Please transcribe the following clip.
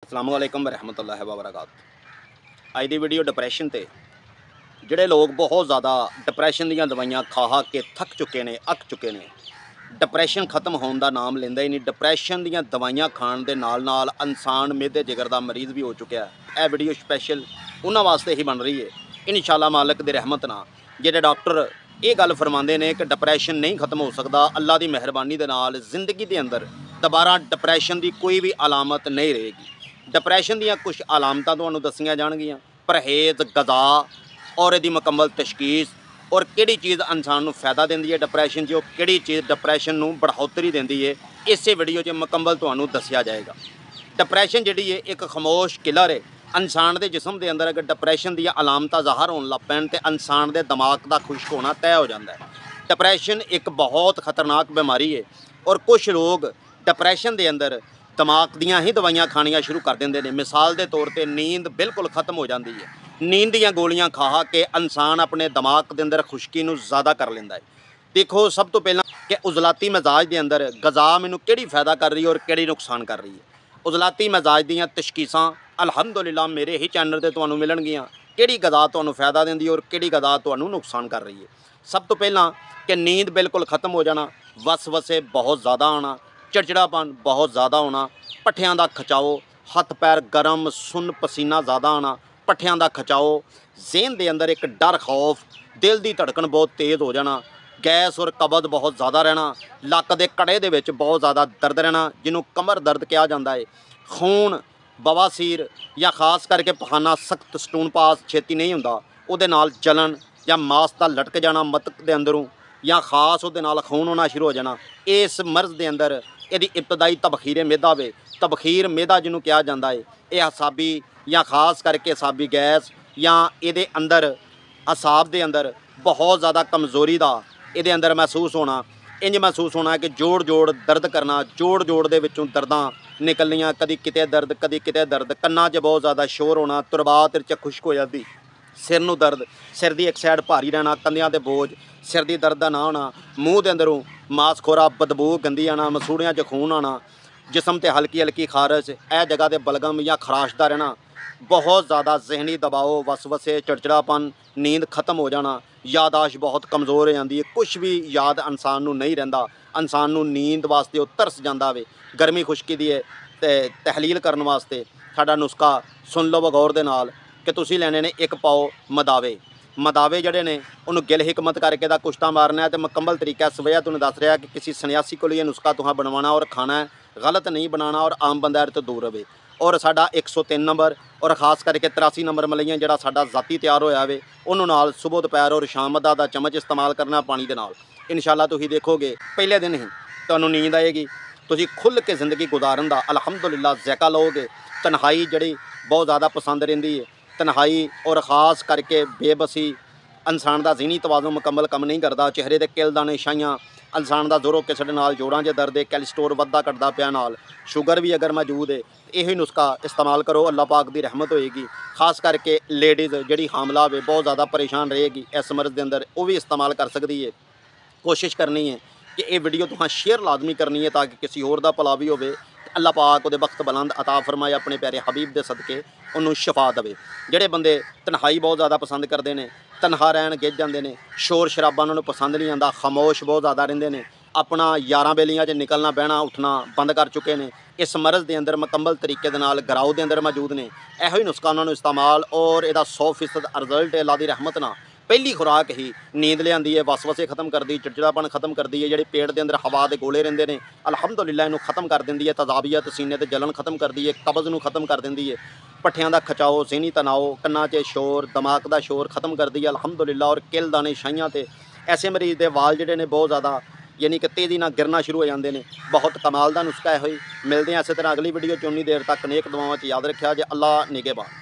अस्सलाम वालेकुम रहमतुल्लाहि व बरकातुहू। अज दी वीडियो डिप्रैशन ते जिहड़े लोग बहुत ज़्यादा डिप्रैशन दीयां दवाइयां खा के थक चुके ने, अक चुके ने, डिप्रैशन खत्म होने का नाम लेंदा ही नहीं। डिप्रैशन दीयां दवाइयां खाण दे नाल नाल इंसान मेदे जिगर दा मरीज़ भी हो चुका है। यह वीडियो स्पैशल उन्हां वास्ते ही बन रही है। इंशाअल्लाह मालिक दी रहमत नाल जिहड़े डॉक्टर ये गल फरमाते हैं कि डिप्रैशन नहीं खत्म हो सकता, अल्लाह की मेहरबानी दे नाल जिंदगी के अंदर दोबारा डिप्रैशन की कोई भी अलामत नहीं रहेगी। डिप्रैशन दीयां कुछ अलामतां तुहानूं दस्सियां जाणगियां, परहेज़, गज़ा और इहदी मुकम्मल तशखीस और किहड़ी चीज़ इंसान नूं फायदा दिंदी है डिप्रैशन च, किहड़ी चीज़ डिप्रैशन नूं बढ़ोतरी दिंदी है, इसे वीडियो च मुकम्मल तुहानूं दस्सिया जाएगा। डिप्रैशन जिहड़ी है एक खामोश किलर है। इंसान के जिसम के अंदर अगर डिप्रैशन दी अलामतां ज़ाहर होने लग पैण तो इंसान के दिमाग का खुश्क होना तय हो जाता है। डिप्रैशन एक बहुत खतरनाक बीमारी है और कुछ लोग डिप्रैशन के अंदर दिमाग दियां ही दवाइयां खानियां शुरू कर देंगे ने। मिसाल के तौर पर नींद बिल्कुल खत्म हो जाती है। नींद दियां गोलियां खा के इंसान अपने दिमाग के अंदर खुश्की नूं ज़्यादा कर लेंदा है। देखो सब तो पहला कि उजलाती मिजाज के अंदर गज़ा मैनूं किहड़ी फायदा कर रही है और किहड़ी नुकसान कर रही है। उजलाती मिजाज दियां तशखीसां अलहमदुलिल्लाह मेरे ही चैनल ते तुहानूं मिलणगियां। किहड़ी गज़ा तुहानूं फायदा दिंदी है और किहड़ी गज़ा तुहानूं नुकसान कर रही है। सब तो पहला कि नींद बिल्कुल खत्म हो जाना, वसवसे बहुत ज़्यादा आना, चिड़चिड़ापन बहुत ज़्यादा होना, पट्ठियां दा खचाओ, हथ पैर गर्म, सुन पसीना ज़्यादा आना, पट्ठियां दा खचाओ, ज़हन दे अंदर एक डर खौफ, दिल की धड़कन बहुत तेज़ हो जाना, गैस और कब्ज़ बहुत ज़्यादा रहना, लक दे कड़े दे विच बहुत ज़्यादा दर्द रहना जिन्हों कमर दर्द कहा जाता है, खून, बवासीर या खास करके पखाना सख्त स्टून पास छेती नहीं होंदा, उहदे नाल जलन या मास दा लटक जाना मतक दे अंदरों या खास उहदे नाल खून होना शुरू हो जाना। इस मर्ज़ दे अंदर यदि इब्तदाई तबखीर मैदा वे, तबखीर मैदा जिन्हों कहा जाता है, यह असाबी या खास करके असाबी गैस या ये अंदर असाब के अंदर बहुत ज़्यादा कमज़ोरी का ये अंदर महसूस होना। इंज महसूस होना कि जोड़ जोड़ दर्द करना, जोड़ जोड़ के विचों दर्दां निकलनियां, कदी किते दर्द कदी किते दर्द, कन्ना च बहुत ज़्यादा शोर होना, तुरबात च खुश्क हो जाती, सिर नूं दर्द, सिर की एक साइड भारी रहना, कंधियां ते बोझ, सिर की दर्द का ना होना, मूँह के अंदरों मास खोरा बदबू गंदी आना, मसूड़ियां च खून आना, जिसम ते हल्की हल्की खारश, यह जगह ते बलगम या खराशदा रहना, बहुत ज़्यादा जहनी दबाव, वसवसे, चिड़चिड़ापन, नींद खत्म हो जाना, यादाश्त बहुत कमज़ोर हो जाती है, कुछ भी याद इंसान नूं नहीं रहिंदा, इंसान नूं नींद वास्ते तरस जाता वे। गर्मी खुश्की दी है तहलील करने वास्ते साडा नुस्खा सुन लो बगौर दे नाल कि तुसीं लैणे ने एक पाओ मदावे। मदावे जड़े ने उन्होंने गिल हिकमत करके दा कुश्ता मारना है तो मुकम्मल तरीका इस वजह तुहानूं दस रहा कि किसी सन्यासी को यह नुस्खा तुहां बनवाना और खाना है, गलत नहीं बनाना और आम बंदा तो दूर रहे। और साडा 103 नंबर और खास करके 83 नंबर मलइयां जिहड़ा साडा जाती तैयार होया वे उन्होंने नाल सुबह दोपहर और शाम अद्धा दा चम्मच इस्तेमाल करना पानी दे नाल। इंशाअल्लाह तुसीं देखोगे पहले दिन ही तुहानूं नींद आएगी, तुसीं खुल के जिंदगी गुजारन दा अलहमदुलिल्लाह ज़ायका लोगे। तन्हाई जड़ी बहुत ज़्यादा पसंद रहिंदी है, तन्हाई और ख़ास करके बेबसी इंसान का ज़हनी तवाज़ुन मुकम्मल कम नहीं करता। चेहरे ते किल दाने छाइयां, इंसान का जोरों किसड़ नाल जोड़ां च दर्द, कैलेस्ट्रोल वधदा घटदा पिया, नाल शुगर भी अगर मौजूद है, यही नुस्खा इस्तेमाल करो, अल्लाह पाक की रहमत होएगी। खास करके लेडीज़ जिहड़ी हामला वे बहुत ज़्यादा परेशान रहेगी इस मर्ज़ के अंदर, वो भी इस्तेमाल कर सकती है। कोशिश करनी है कि ये वीडियो तुहां शेयर लाजमी करनी है ताकि किसी होर दा भला भी होवे, अल्लाह पाक उहदे वक्त बुलंद अता फरमाए, अपने प्यारे हबीब दे सदके उन्होंने शफा देवे। जिहड़े बंदे तन्हाई बहुत ज़्यादा पसंद करते हैं, तनहा रहन गिज जाते हैं, शोर शराबा उन्होंने पसंद नहीं आता, खामोश बहुत ज़्यादा रहिंदे ने, अपना यारां बेलियां च निकलना बहना उठना बंद कर चुके हैं, इस मर्ज़ के अंदर मुकम्मल तरीके दे नाल गराओ के अंदर मौजूद ने, इहो ही नुस्खा उन्होंने इस्तेमाल और यदा 100% रिजल्ट अल्लाह की रहमत ना पहली खुराक ही नींद लियांदी है, वसवसे खत्म कर दी, चिड़चिड़ापन खत्म कर दी है, जिहड़े पेट के अंदर हवा के गोले रहिंदे ने अलहमदुलिल्लाह इनू खत्म कर देंदी है, तजाबियत सीने ते जलन खत्म कर दी है, कब्ज़ नू खत्म कर देंदी है, पट्ठियां दा खचाओ, ज़हनी तनाव, कन्ना च शोर, दिमाग का शोर खत्म कर दी है अलहमदुलिल्लाह। और किल दाने छाइयां ते ऐसे मरीज़ के वाल जिहड़े ने बहुत ज़्यादा यानी कि तेज़ी नाल गिरना शुरू हो जाते हैं। बहुत कमाल का नुस्खा है। मिलते हैं इस तरह अगली वीडियो च, उन्नी देर तक नेक दुआवां च याद रखिया जे। अल्लाह निगहबान।